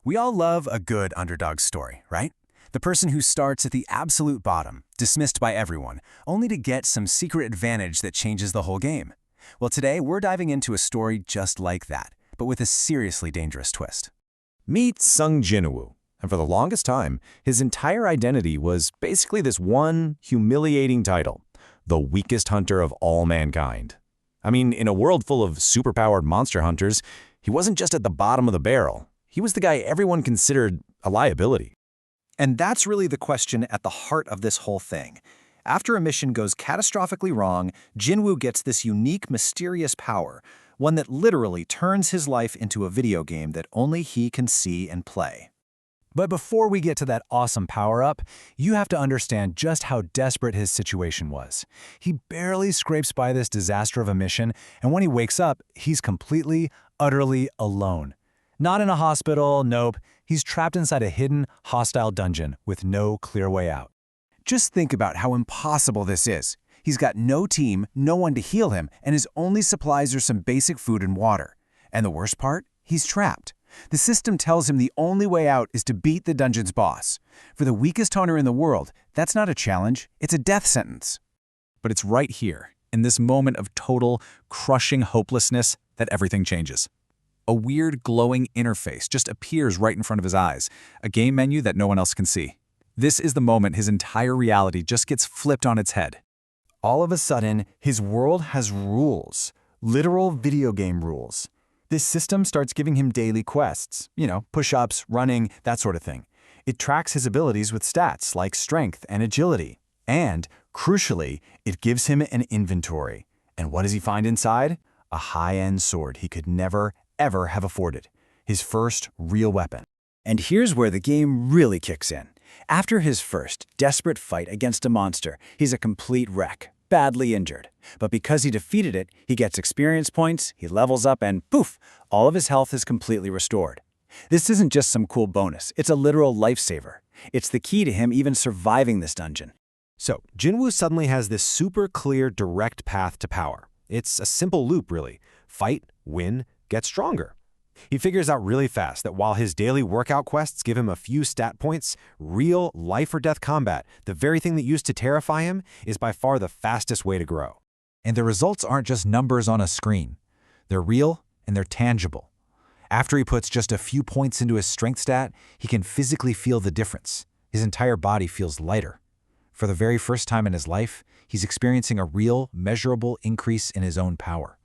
We all love a good underdog story, right? The person who starts at the absolute bottom, dismissed by everyone, only to get some secret advantage that changes the whole game. Well, today we're diving into a story just like that, but with a seriously dangerous twist. Meet Jinwoo, and for the longest time, his entire identity was basically this one humiliating title, the weakest hunter of all mankind. I mean, in a world full of superpowered monster hunters, he wasn't just at the bottom of the barrel. He was the guy everyone considered a liability. And that's really the question at the heart of this whole thing. After a mission goes catastrophically wrong, Jinwoo gets this unique, mysterious power, one that literally turns his life into a video game that only he can see and play. But before we get to that awesome power-up, you have to understand just how desperate his situation was. He barely scrapes by this disaster of a mission, and when he wakes up, he's completely, utterly alone. Not in a hospital, nope. He's trapped inside a hidden, hostile dungeon with no clear way out. Just think about how impossible this is. He's got no team, no one to heal him, and his only supplies are some basic food and water. And the worst part? He's trapped. The system tells him the only way out is to beat the dungeon's boss. For the weakest hunter in the world, that's not a challenge, it's a death sentence. But it's right here, in this moment of total, crushing hopelessness, that everything changes. A weird, glowing interface just appears right in front of his eyes, a game menu that no one else can see. This is the moment his entire reality just gets flipped on its head. All of a sudden, his world has rules, literal video game rules. This system starts giving him daily quests, push-ups, running, that sort of thing. It tracks his abilities with stats like strength and agility. And, crucially, it gives him an inventory. And what does he find inside? A high-end sword he could never, ever have afforded. His first real weapon. And here's where the game really kicks in. After his first, desperate fight against a monster, he's a complete wreck, badly injured. But because he defeated it, he gets experience points, he levels up, and poof, all of his health is completely restored. This isn't just some cool bonus, it's a literal lifesaver. It's the key to him even surviving this dungeon. So, Jinwoo suddenly has this super clear, direct path to power. It's a simple loop, really. Fight, win, get stronger. He figures out really fast that while his daily workout quests give him a few stat points, real life-or-death combat, the very thing that used to terrify him, is by far the fastest way to grow. And the results aren't just numbers on a screen. They're real and they're tangible. After he puts just a few points into his strength stat, he can physically feel the difference. His entire body feels lighter. For the very first time in his life, he's experiencing a real, measurable increase in his own power.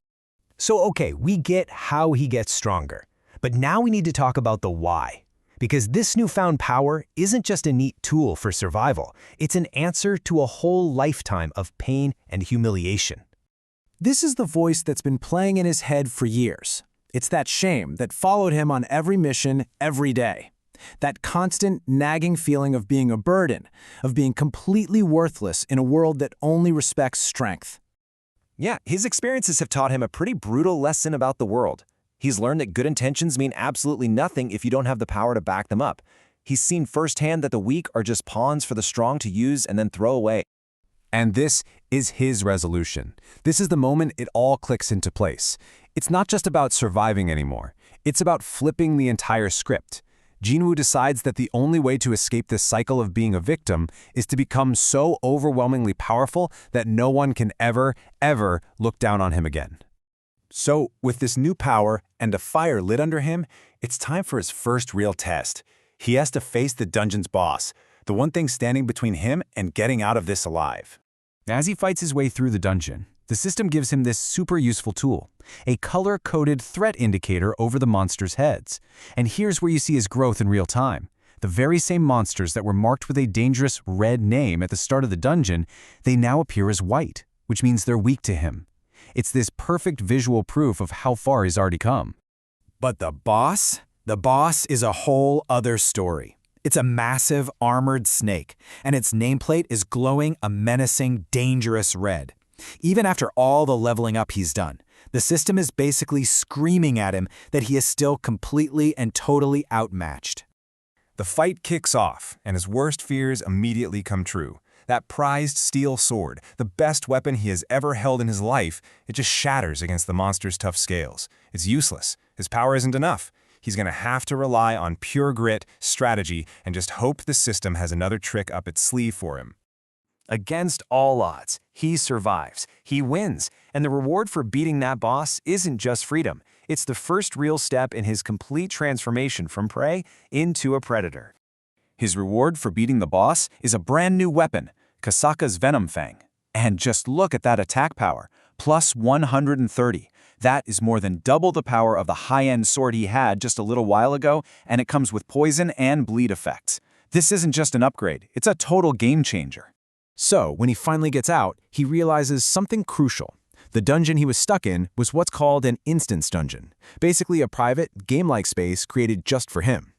So okay, we get how he gets stronger. But now we need to talk about the why. Because this newfound power isn't just a neat tool for survival, it's an answer to a whole lifetime of pain and humiliation. This is the voice that's been playing in his head for years. It's that shame that followed him on every mission, every day. That constant, nagging feeling of being a burden, of being completely worthless in a world that only respects strength. Yeah, his experiences have taught him a pretty brutal lesson about the world. He's learned that good intentions mean absolutely nothing if you don't have the power to back them up. He's seen firsthand that the weak are just pawns for the strong to use and then throw away. And this is his resolution. This is the moment it all clicks into place. It's not just about surviving anymore. It's about flipping the entire script. Jinwoo decides that the only way to escape this cycle of being a victim is to become so overwhelmingly powerful that no one can ever, ever look down on him again. So, with this new power and a fire lit under him, it's time for his first real test. He has to face the dungeon's boss, the one thing standing between him and getting out of this alive. As he fights his way through the dungeon, the system gives him this super useful tool, a color-coded threat indicator over the monsters' heads. And here's where you see his growth in real time. The very same monsters that were marked with a dangerous red name at the start of the dungeon, they now appear as white, which means they're weak to him. It's this perfect visual proof of how far he's already come. But the boss? The boss is a whole other story. It's a massive, armored snake, and its nameplate is glowing a menacing, dangerous red. Even after all the leveling up he's done, the system is basically screaming at him that he is still completely and totally outmatched. The fight kicks off, and his worst fears immediately come true. That prized steel sword, the best weapon he has ever held in his life, it just shatters against the monster's tough scales. It's useless. His power isn't enough. He's going to have to rely on pure grit, strategy, and just hope the system has another trick up its sleeve for him. Against all odds, he survives. He wins. And the reward for beating that boss isn't just freedom. It's the first real step in his complete transformation from prey into a predator. His reward for beating the boss is a brand new weapon, Kasaka's Venom Fang. And just look at that attack power, plus 130. That is more than double the power of the high-end sword he had just a little while ago, and it comes with poison and bleed effects. This isn't just an upgrade, it's a total game changer. So, when he finally gets out, he realizes something crucial. The dungeon he was stuck in was what's called an instance dungeon, basically a private, game-like space created just for him.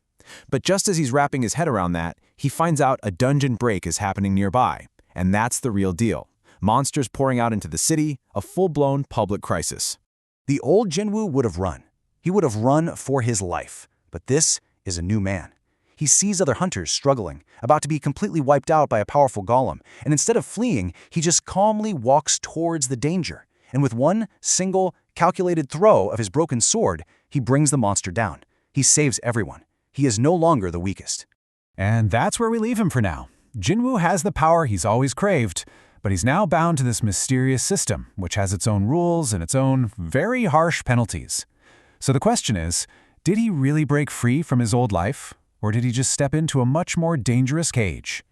But just as he's wrapping his head around that, he finds out a dungeon break is happening nearby, and that's the real deal. Monsters pouring out into the city, a full-blown public crisis. The old Jinwoo would have run. He would have run for his life. But this is a new man. He sees other hunters struggling, about to be completely wiped out by a powerful golem, and instead of fleeing, he just calmly walks towards the danger. And with one single, calculated throw of his broken sword, he brings the monster down. He saves everyone. He is no longer the weakest. And that's where we leave him for now. Jinwoo has the power he's always craved, but he's now bound to this mysterious system, which has its own rules and its own very harsh penalties. So the question is, did he really break free from his old life? Or did he just step into a much more dangerous cage?